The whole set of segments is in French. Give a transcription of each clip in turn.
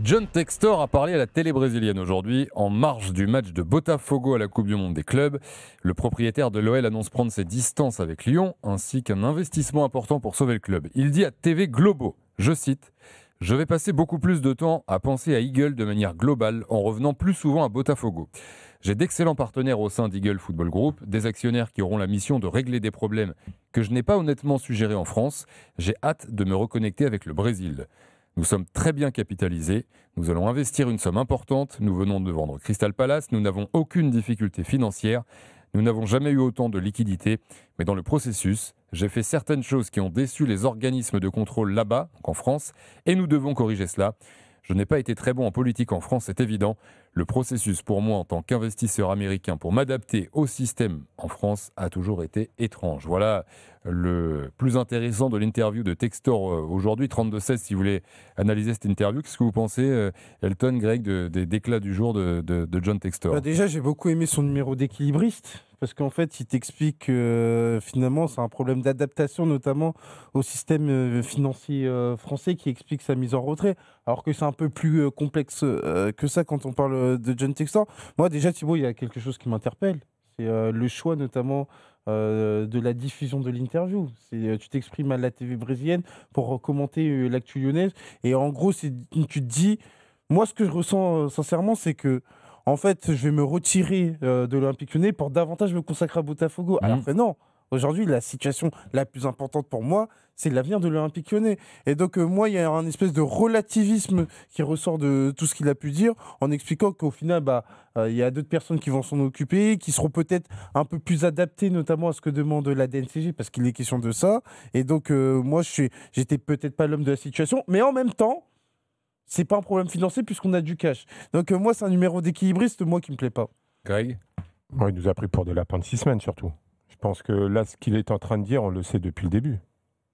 John Textor a parlé à la télé brésilienne aujourd'hui en marge du match de Botafogo à la Coupe du Monde des clubs. Le propriétaire de l'OL annonce prendre ses distances avec Lyon ainsi qu'un investissement important pour sauver le club. Il dit à TV Globo, je cite, « Je vais passer beaucoup plus de temps à penser à Eagle de manière globale en revenant plus souvent à Botafogo. J'ai d'excellents partenaires au sein d'Eagle Football Group, des actionnaires qui auront la mission de régler des problèmes que je n'ai pas honnêtement su gérer en France. J'ai hâte de me reconnecter avec le Brésil. Nous sommes très bien capitalisés, nous allons investir une somme importante, nous venons de vendre Crystal Palace, nous n'avons aucune difficulté financière, nous n'avons jamais eu autant de liquidités, mais dans le processus, j'ai fait certaines choses qui ont déçu les organismes de contrôle là-bas, donc en France, et nous devons corriger cela. Je n'ai pas été très bon en politique en France, c'est évident. Le processus pour moi en tant qu'investisseur américain pour m'adapter au système en France a toujours été étrange. » Voilà le plus intéressant de l'interview de Textor aujourd'hui, 32-16, si vous voulez analyser cette interview. Qu'est-ce que vous pensez, Elton, Greg, des déclats du jour de John Textor ? Déjà, j'ai beaucoup aimé son numéro d'équilibriste, parce qu'en fait, il t'explique que finalement, c'est un problème d'adaptation, notamment au système financier français, qui explique sa mise en retrait, alors que c'est un peu plus complexe que ça quand on parle de John Textor. Moi, déjà, Thibaut, il y a quelque chose qui m'interpelle. C'est le choix, notamment, de la diffusion de l'interview. Tu t'exprimes à la TV brésilienne pour commenter l'actu lyonnaise. Et en gros, tu te dis... Moi, ce que je ressens sincèrement, c'est que en fait, je vais me retirer de l'Olympique Lyonnais pour davantage me consacrer à Botafogo. Alors que non, aujourd'hui, la situation la plus importante pour moi, c'est l'avenir de l'Olympique Lyonnais. Et donc, moi, il y a un espèce de relativisme qui ressort de tout ce qu'il a pu dire, en expliquant qu'au final, il y a d'autres personnes qui vont s'en occuper, qui seront peut-être un peu plus adaptées, notamment à ce que demande la DNCG, parce qu'il est question de ça. Et donc, moi, j'étais peut-être pas l'homme de la situation, mais en même temps, c'est pas un problème financier puisqu'on a du cash. Donc moi, c'est un numéro d'équilibriste, moi, qui me plaît pas. Greg ? Il nous a pris pour de lapin de 6 semaines, surtout. Je pense que là, ce qu'il est en train de dire, on le sait depuis le début.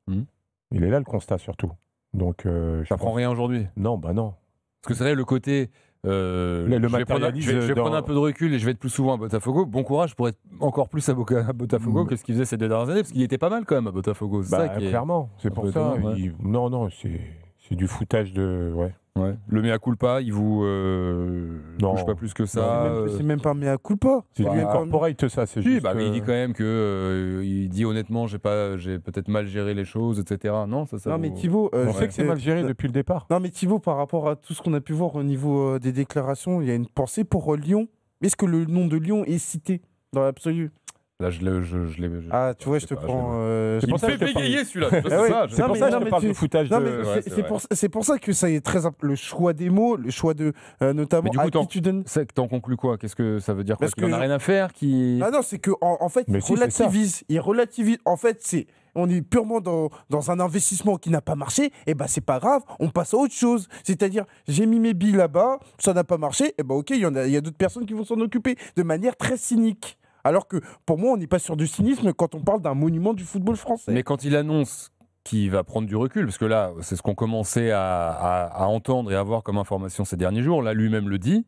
Il est là, le constat, surtout. Donc, ça prend rien aujourd'hui ? Non, non. Parce que c'est vrai, le côté... je vais prendre un peu de recul et je vais être plus souvent à Botafogo. Bon courage pour être encore plus à Botafogo que ce qu'il faisait ces 2 dernières années, parce qu'il était pas mal quand même à Botafogo. C'est ça qui clairement, c'est pour ça. Non, c'est du foutage de... Ouais. Le mea culpa, il vous touche pas plus que ça. C'est même pas un mea culpa. C'est du corporate, ça. C'est juste mais il dit quand même que il dit honnêtement, j'ai peut-être mal géré les choses, etc. Non, ça. Non, mais Thibaut, on sait que c'est mal géré depuis le départ. Non, mais Thibaut, par rapport à tout ce qu'on a pu voir au niveau des déclarations, il y a une pensée pour Lyon. Est-ce que le nom de Lyon est cité dans l'absolu ? Là, je l'ai. Ah, tu vois, je te prends. Il me fait bégayer celui-là. C'est pour ça que je te parle de foutage. C'est pour ça que ça est très le choix des mots, le choix de notamment. Mais du coup, t'en conclus quoi ? Qu'est-ce que ça veut dire ? Parce qu'il n'en a rien à faire Ah non, c'est que en fait, il relativise. En fait, on est purement dans un investissement qui n'a pas marché, et c'est pas grave, on passe à autre chose. C'est-à-dire, j'ai mis mes billes là-bas, ça n'a pas marché, et ok, il y a d'autres personnes qui vont s'en occuper de manière très cynique. Alors que, pour moi, on n'est pas sur du cynisme quand on parle d'un monument du football français. Mais quand il annonce qu'il va prendre du recul, parce que là, c'est ce qu'on commençait à entendre et à voir comme information ces derniers jours, là, lui-même le dit,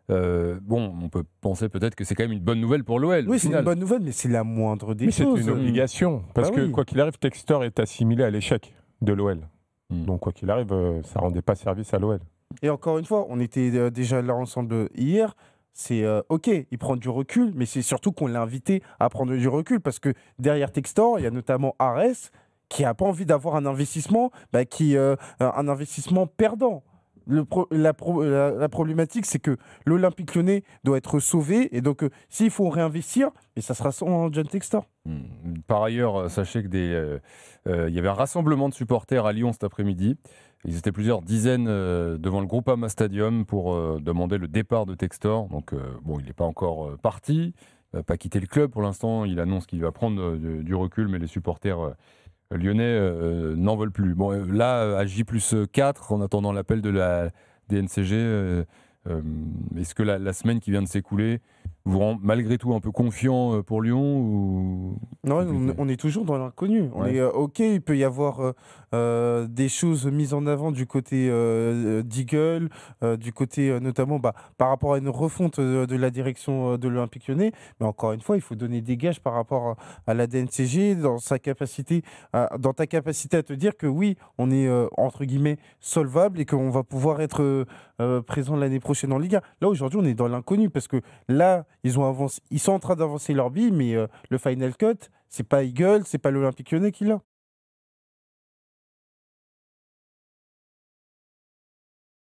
on peut penser peut-être que c'est quand même une bonne nouvelle pour l'OL. Oui, c'est une bonne nouvelle, mais c'est la moindre des choses. Mais c'est une obligation, parce que quoi qu'il arrive, Textor est assimilé à l'échec de l'OL. Donc, quoi qu'il arrive, ça ne rendait pas service à l'OL. Et encore une fois, on était déjà là ensemble hier. C'est ok, il prend du recul, mais c'est surtout qu'on l'a invité à prendre du recul parce que derrière Textor, il y a notamment Arès qui n'a pas envie d'avoir un investissement, un investissement perdant. La problématique, c'est que l'Olympique Lyonnais doit être sauvé et donc s'il faut réinvestir, et ça sera sans John Textor. Par ailleurs, sachez que il y avait un rassemblement de supporters à Lyon cet après-midi. Ils étaient plusieurs dizaines devant le Groupama Stadium pour demander le départ de Textor. Donc, il n'est pas encore parti, il va pas quitter le club pour l'instant. Il annonce qu'il va prendre du recul, mais les supporters lyonnais n'en veulent plus. Bon, là, à J+4, en attendant l'appel de la DNCG, est-ce que la semaine qui vient de s'écouler vous rend malgré tout un peu confiant pour Lyon ou... Non, on est toujours dans l'inconnu. On est OK, il peut y avoir des choses mises en avant du côté d'Eagle, du côté notamment par rapport à une refonte de la direction de l'Olympique Lyonnais. Mais encore une fois, il faut donner des gages par rapport à la DNCG, dans sa capacité, dans ta capacité à te dire que oui, on est entre guillemets solvable et qu'on va pouvoir être présent l'année prochaine en Ligue 1. Là, aujourd'hui, on est dans l'inconnu parce que là, ils sont en train d'avancer leur bille, mais le final cut, c'est pas Eagle, c'est pas l'Olympique Lyonnais qui l'a.